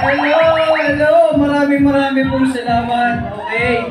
Hello! Maraming pong salamat. Okay.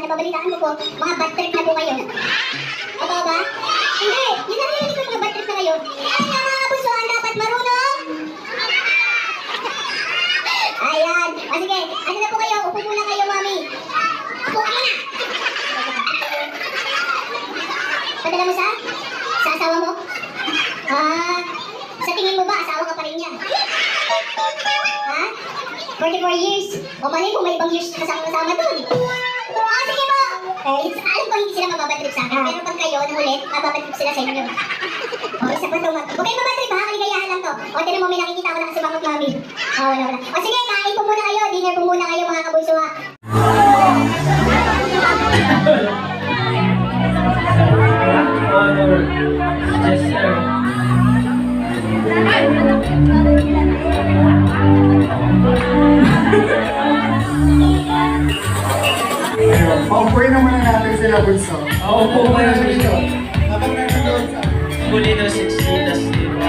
Nababalitaan ko po, mga bad trip na po kayo. Totoo ba? Hindi! Yun ang narinig ko, mga bad trip na kayo. Ay, ang mga abusuhan dapat marunong! Ayan! O sige, ano na po kayo? Upo muna kayo, mami. Upo ka muna! Padala mo sa asawa mo? Sa tingin mo ba, asawa ka pa rin niya? Ha? 44 years? O mali kung may ibang years kasama dun. Sige po! Alam ko hindi sila mababatrip sa akin, pero pag kayo, ulit, mababatrip sila sa inyo. Isa pa ito. Huwag kayo mabatrip ha, kaligayahan lang to. Tinan mo, may nakikita ko na kasi bakit mami. Wala. Sige, kain po muna kayo, dinner po muna kayo mga kabulso ha. Paupuin naman natin sila, Bunso. Opo kayo dito. Habang nanonood sa... Bulino 60, tas diba?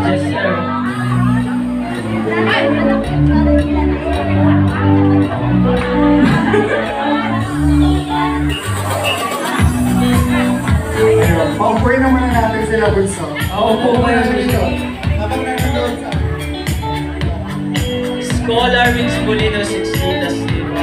Yes, sir. Paupuin naman natin sila, Bunso. Opo kayo dito. Habang nanonood sa... Scholar means Bulino 60, tas diba?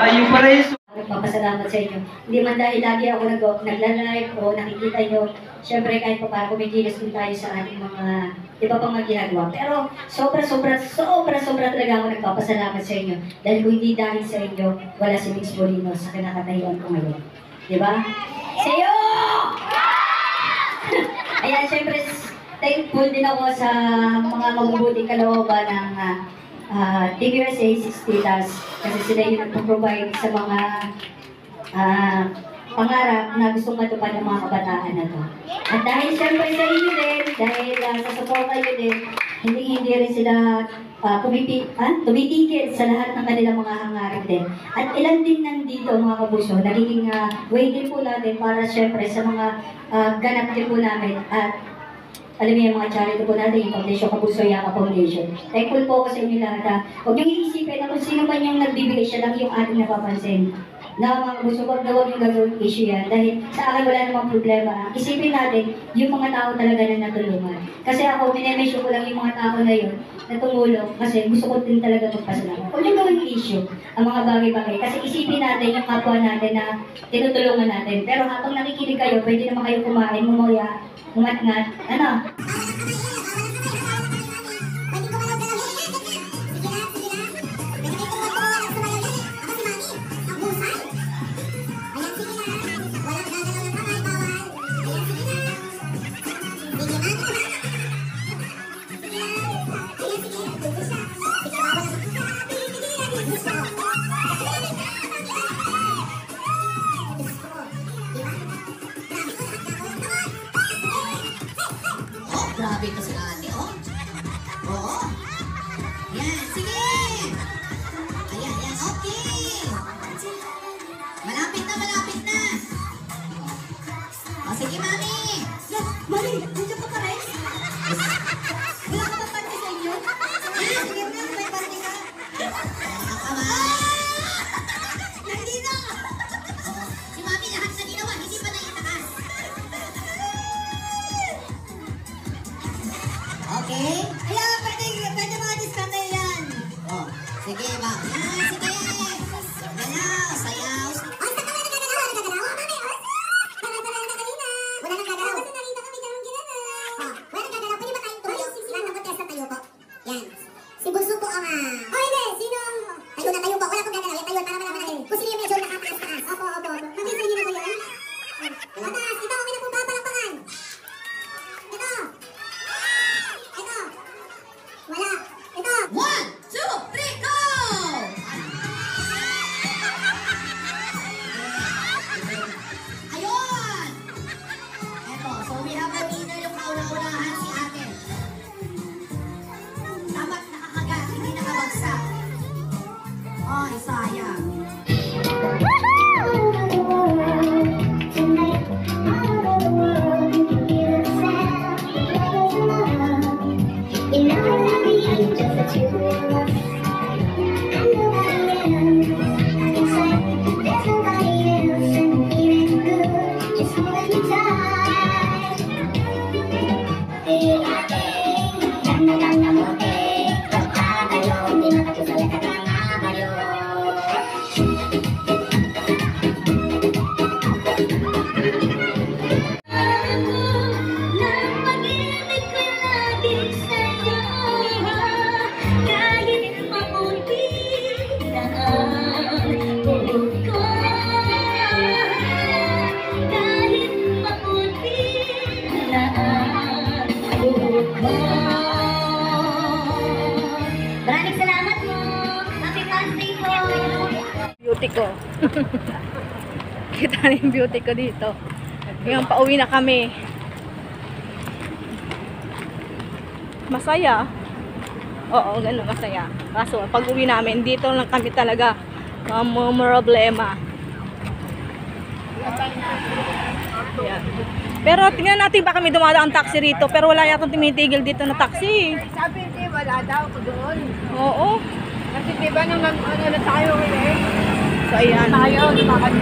Yung pala yung... Papasalamat sa inyo. Hindi man dahil lagi ako nagla-live o nakikita nyo, syempre kahit pa para kumikilos din tayo sa ating mga iba pang mga ginagawa. Pero sobra talaga ako nagpapasalamat sa inyo. Dahil kung hindi dahil sa inyo, wala si Mix Bolino sa kinakatahian ko ngayon. Diba? Sa'yo! Kaya syempre, thankful din ako sa mga mabubuting kalooban ng TVUSA 60 kasi sila yung nagpo-provide sa mga pangarap na gustong matupad ng mga kabataan na to. At dahil syempre sa inyo din, dahil sa suporta nyo din, hindi rin sila tumitigil sa lahat ng kanilang mga hangarin din. At ilan din nandito mga kabuso, nagiging way din po natin para syempre sa mga ganap din po namin. At alam niyo yung mga charity po natin, yung Foundation Kabuso Yaka Foundation. Thankful po ako sa inyo lahat. Huwag niyong iisipin na kung sino man yung nagbibigay, siya lang yung ating napapansin. Na mga kabuso, huwag yung gagawin issue yan. Dahil sa akin wala namang problema. Isipin natin yung mga tao talaga na natulungan. Kasi ako, minemensyon ko lang yung mga tao na yun na tumulong kasi gusto ko din talaga magpasalamat. Huwag yung gawing issue ang mga bagay-bagay. Kasi isipin natin yung kapwa natin na tinutulungan natin. Pero habang nakikinig kayo, pwede naman kayo kumain, mumuya, umat-ngat. Ano? Grabe ito si ate, oh. Oo. Yan, sige. Ayan, yan, okay. Malapit na, malapit na. O, sige, mami. Look, mami, nandiyan ka pa rin? Wala ka ba parte sa inyo? Yan, sige, may parte ka. Hindi na. Si mami, lahat na ginawa, hindi pa na itakas. Okay? Ayan, pwede mga diskarte yan. Oh, sige ba? Yan, sige. Galaw, sayaw. Ay, sa kamay nagagalaw, nagagalaw. Mami, Wala nang gagalaw. Kasi nakita kami ganun ginagawa. Wala nang gagalaw. Pwede ba tayong tumayo? Ilan ng contest na tayo po? Yan. Si Bunso po ang hindi. Sino? Tayo na tayo po. Wala akong gagalaw. Yan tayo para malaman natin. Kung sino yung medyo nakataas-taas. Opo. Mami, sa inyo na po yan? Mataas. Ito, okay na po ba palakpakan? Ito. Wala. Ito. 1, 2, 3, go! Ayun! Eto, so we have a winner yung kauna-unahan si ate. Dapat nakakagat, hindi nakabagsak. Ay, sayang. Maraming salamat po. Happy Thursday po. Beauty ko. Kita na yung beauty ko dito. Ngayon, pauwi na kami. Masaya. Oo, ganun, masaya. Kaso, pag uwi namin, dito lang kami talaga. Problema. Yan. Pero tingnan natin, baka may dumadaan taxi rito. Pero wala yatang tumitigil dito na taxi. Sabi niya, wala daw ako doon. Oo. Kasi diba nung ano na tayo ulit? So, ayan. Tayo, bakit